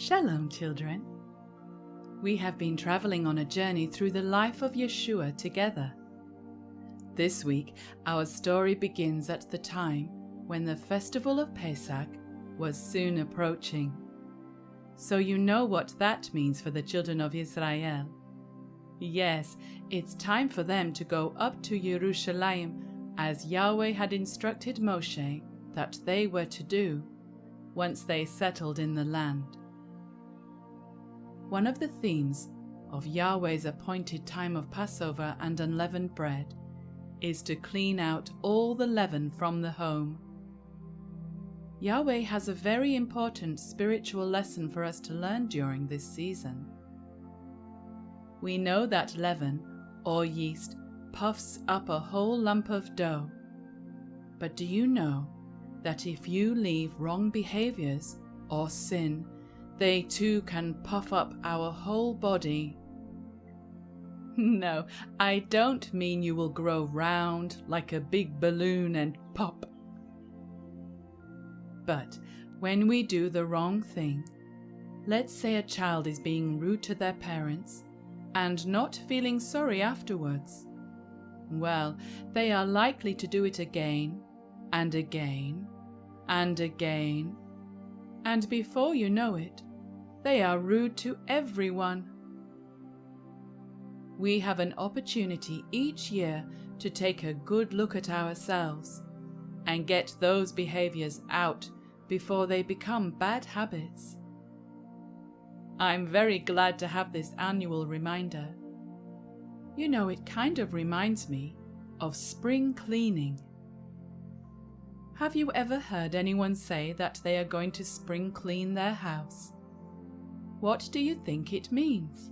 Shalom, children. We have been traveling on a journey through the life of Yeshua together. This week, our story begins at the time when the festival of Pesach was soon approaching. So you know what that means for the children of Israel. Yes, it's time for them to go up to Jerusalem as Yahweh had instructed Moshe that they were to do once they settled in the land. One of the themes of Yahweh's appointed time of Passover and unleavened bread is to clean out all the leaven from the home. Yahweh has a very important spiritual lesson for us to learn during this season. We know that leaven, or yeast, puffs up a whole lump of dough. But do you know that if you leave wrong behaviors or sin, they too can puff up our whole body? No, I don't mean you will grow round like a big balloon and pop. But when we do the wrong thing, let's say a child is being rude to their parents and not feeling sorry afterwards, well, they are likely to do it again and again and again, and before you know it, they are rude to everyone. We have an opportunity each year to take a good look at ourselves and get those behaviors out before they become bad habits. I'm very glad to have this annual reminder. You know, it kind of reminds me of spring cleaning. Have you ever heard anyone say that they are going to spring clean their house? What do you think it means?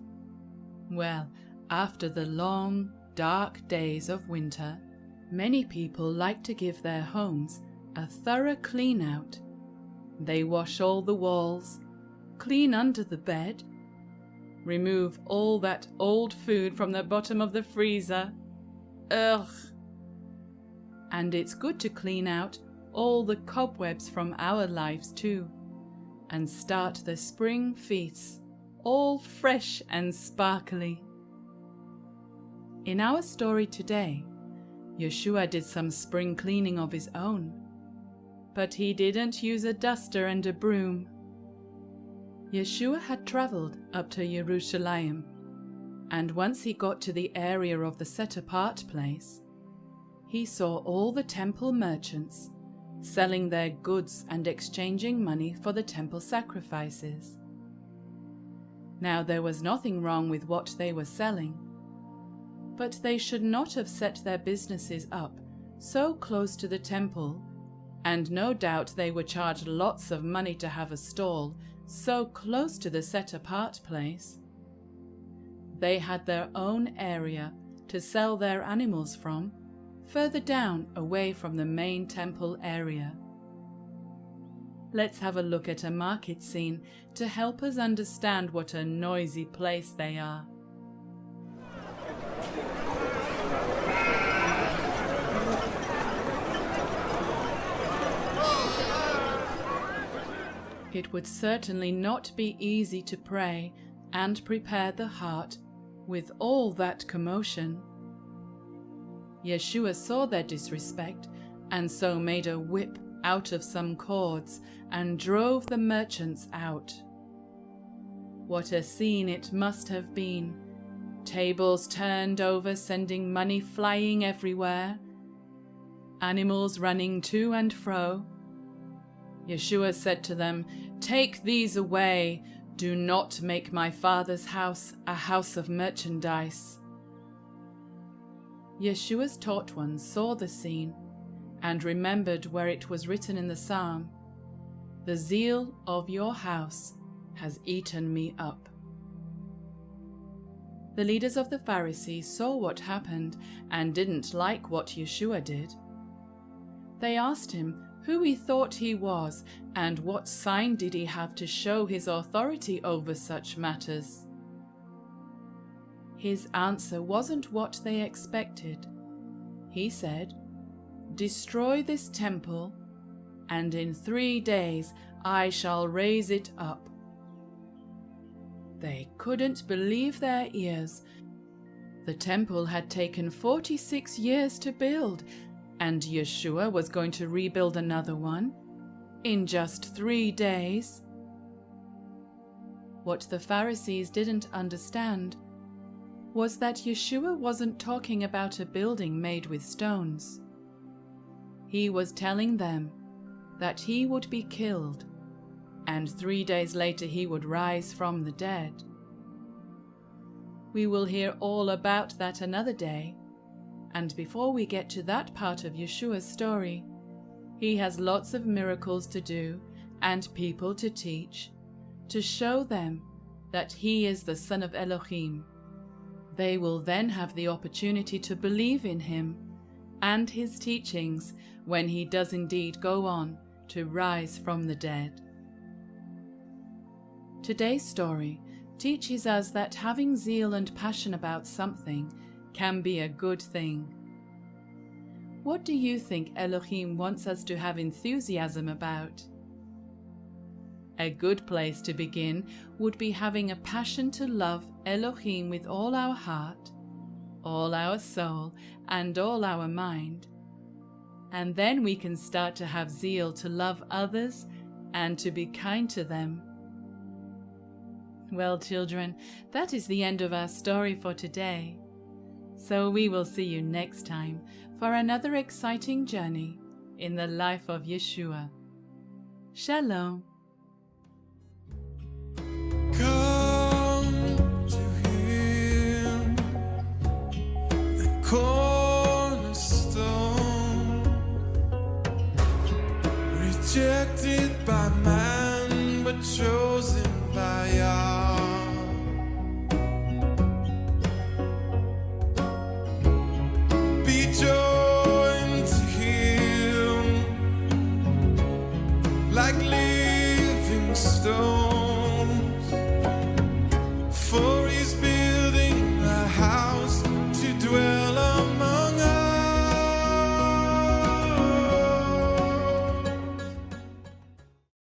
Well, after the long, dark days of winter, many people like to give their homes a thorough clean out. They wash all the walls, clean under the bed, remove all that old food from the bottom of the freezer. Ugh! And it's good to clean out all the cobwebs from our lives too, and start the spring feasts all fresh and sparkly. In our story today, Yeshua did some spring cleaning of his own, but he didn't use a duster and a broom. Yeshua had traveled up to Jerusalem, and once he got to the area of the set-apart place, he saw all the temple merchants selling their goods and exchanging money for the temple sacrifices. Now there was nothing wrong with what they were selling, but they should not have set their businesses up so close to the temple, and no doubt they were charged lots of money to have a stall so close to the set-apart place. They had their own area to sell their animals from, further down away from the main temple area. Let's have a look at a market scene to help us understand what a noisy place they are. It would certainly not be easy to pray and prepare the heart with all that commotion. Yeshua saw their disrespect and so made a whip out of some cords and drove the merchants out. What a scene it must have been! Tables turned over, sending money flying everywhere, animals running to and fro. Yeshua said to them, "Take these away. Do not make my Father's house a house of merchandise." Yeshua's taught ones saw the scene and remembered where it was written in the psalm, "The zeal of your house has eaten me up." The leaders of the Pharisees saw what happened and didn't like what Yeshua did. They asked him who he thought he was and what sign did he have to show his authority over such matters. His answer wasn't what they expected. He said, "Destroy this temple, and in 3 days I shall raise it up." They couldn't believe their ears. The temple had taken 46 years to build, and Yeshua was going to rebuild another one in just 3 days. What the Pharisees didn't understand was that Yeshua wasn't talking about a building made with stones. He was telling them that he would be killed, and 3 days later he would rise from the dead. We will hear all about that another day, and before we get to that part of Yeshua's story, he has lots of miracles to do and people to teach, to show them that he is the Son of Elohim. They will then have the opportunity to believe in him and his teachings when he does indeed go on to rise from the dead. Today's story teaches us that having zeal and passion about something can be a good thing. What do you think Elohim wants us to have enthusiasm about? A good place to begin would be having a passion to love Elohim with all our heart, all our soul, and all our mind. And then we can start to have zeal to love others and to be kind to them. Well, children, that is the end of our story for today. So we will see you next time for another exciting journey in the life of Yeshua. Shalom. Come to him, the cornerstone, rejected by man but chosen by Yah.